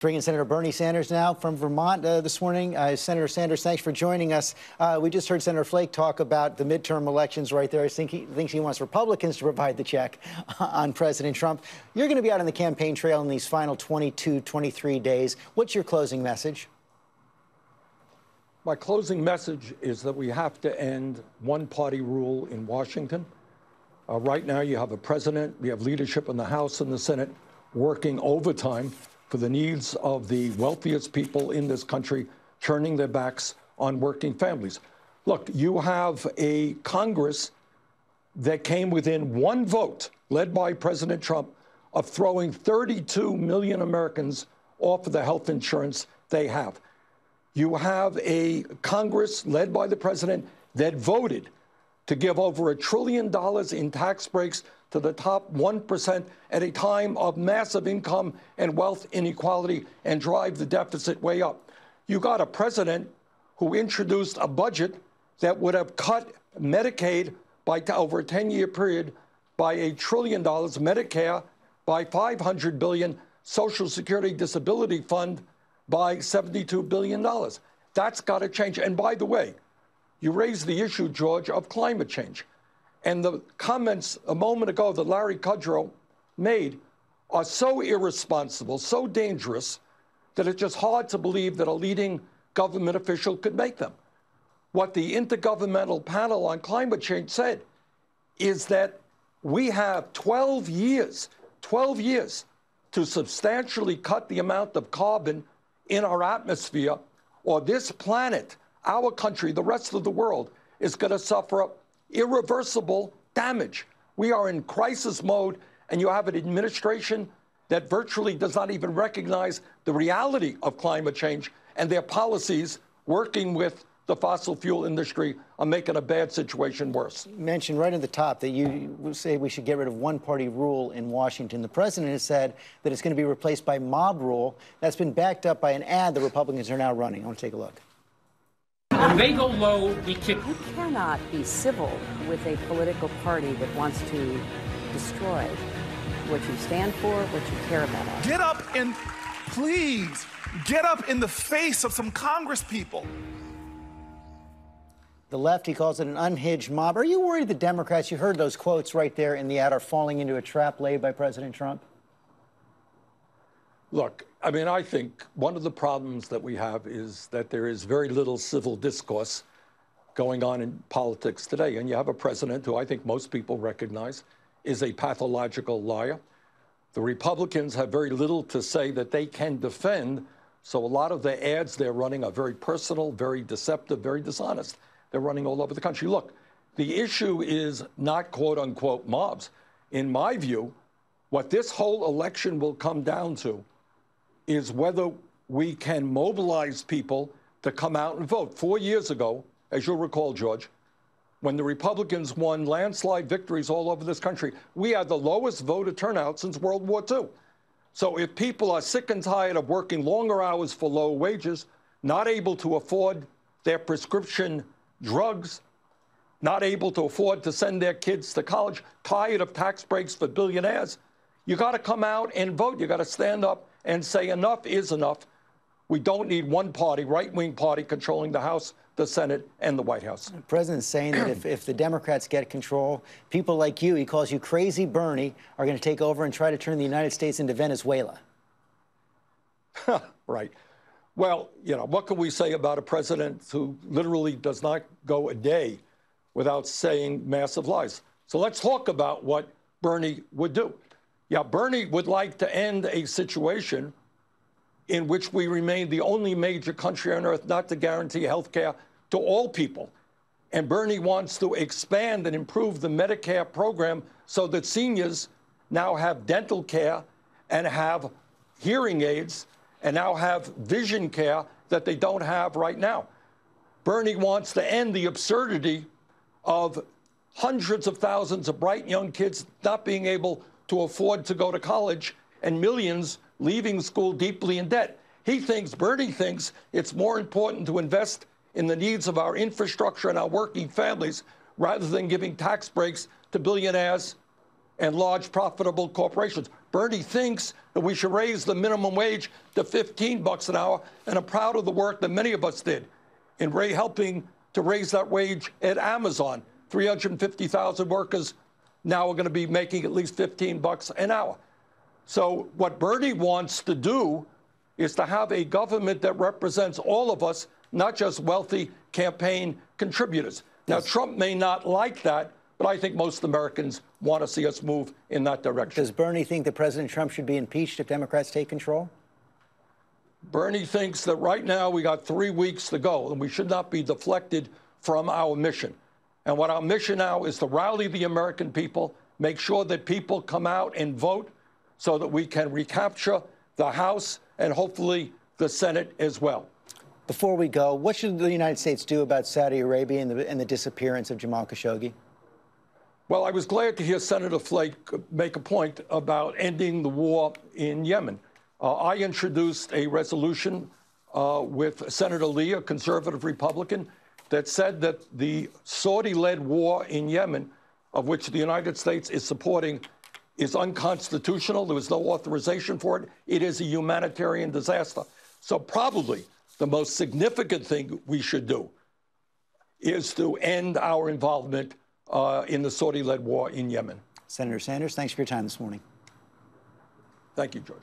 Bringing Senator Bernie Sanders now from Vermont this morning. Senator Sanders, thanks for joining us. We just heard Senator Flake talk about the midterm elections right there. I think he thinks he wants Republicans to provide the check on President Trump. You're going to be out on the campaign trail in these final 22, 23 days. What's your closing message? My closing message is that we have to end one-party rule in Washington. Right now, you have a president, we have leadership in the House and the Senate working overtime for the needs of the wealthiest people in this country, turning their backs on working families. Look, you have a Congress that came within one vote, led by President Trump, of throwing 32 million Americans off of the health insurance they have. You have a Congress led by the president that voted to give over $1 trillion in tax breaks to the top 1% at a time of massive income and wealth inequality and drive the deficit way up. You got a president who introduced a budget that would have cut Medicaid by over a 10-year period by $1 trillion, Medicare by $500 billion, Social Security Disability Fund by $72 billion. That's got to change. And by the way, you raised the issue, George, of climate change. And the comments a moment ago that Larry Kudlow made are so irresponsible, so dangerous, that it's just hard to believe that a leading government official could make them. What the Intergovernmental Panel on Climate Change said is that we have 12 years to substantially cut the amount of carbon in our atmosphere, or this planet, our country, the rest of the world, is going to suffer irreversible damage. We are in crisis mode, and you have an administration that virtually does not even recognize the reality of climate change, and their policies working with the fossil fuel industry are making a bad situation worse. You mentioned right at the top that you say we should get rid of one-party rule in Washington. The president has said that it's going to be replaced by mob rule. That's been backed up by an ad the Republicans are now running. I want to take a look. When they go low, we kick. You cannot be civil with a political party that wants to destroy what you stand for, what you care about. Get up and, please, get up in the face of some Congress people. The left, he calls it an unhinged mob. Are you worried the Democrats, you heard those quotes right there in the ad, are falling into a trap laid by President Trump? Look, I mean, I think one of the problems that we have is that there is very little civil discourse going on in politics today. And you have a president who I think most people recognize is a pathological liar. The Republicans have very little to say that they can defend. So a lot of the ads they're running are very personal, very deceptive, very dishonest. They're running all over the country. Look, the issue is not quote unquote mobs. In my view, what this whole election will come down to is whether we can mobilize people to come out and vote. 4 years ago, as you'll recall, George, when the Republicans won landslide victories all over this country, we had the lowest voter turnout since World War II. So if people are sick and tired of working longer hours for low wages, not able to afford their prescription drugs, not able to afford to send their kids to college, tired of tax breaks for billionaires, you got to come out and vote. You got to stand up and say enough is enough. We don't need one party, right-wing party, controlling the House, the Senate, and the White House. The president's saying that if the Democrats get control, people like you, he calls you Crazy Bernie, are going to take over and try to turn the United States into Venezuela. Right. Well, you know, what can we say about a president who literally does not go a day without saying massive lies? So let's talk about what Bernie would do. Yeah, Bernie would like to end a situation in which we remain the only major country on earth not to guarantee health care to all people. And Bernie wants to expand and improve the Medicare program so that seniors now have dental care and have hearing aids and now have vision care that they don't have right now. Bernie wants to end the absurdity of hundreds of thousands of bright young kids not being able to afford to go to college and millions leaving school deeply in debt. Bernie thinks it's more important to invest in the needs of our infrastructure and our working families rather than giving tax breaks to billionaires and large profitable corporations. Bernie thinks that we should raise the minimum wage to $15 an hour, and I'm proud of the work that many of us did in helping to raise that wage at Amazon. 350,000 workers now are going to be making at least $15 an hour. So what Bernie wants to do is to have a government that represents all of us, not just wealthy campaign contributors. Now, Trump may not like that, but I think most Americans want to see us move in that direction. Does Bernie think that President Trump should be impeached if Democrats take control? Bernie thinks that right now we got 3 weeks to go, and we should not be deflected from our mission. And what our mission now is to rally the American people, make sure that people come out and vote so that we can recapture the House and hopefully the Senate as well. Before we go, what should the United States do about Saudi Arabia and the disappearance of Jamal Khashoggi? Well, I was glad to hear Senator Flake make a point about ending the war in Yemen. I introduced a resolution with Senator Lee, a conservative Republican, that said that the Saudi-led war in Yemen, of which the United States is supporting, is unconstitutional. There was no authorization for it. It is a humanitarian disaster. So probably the most significant thing we should do is to end our involvement in the Saudi-led war in Yemen. Senator Sanders, thanks for your time this morning. Thank you, George.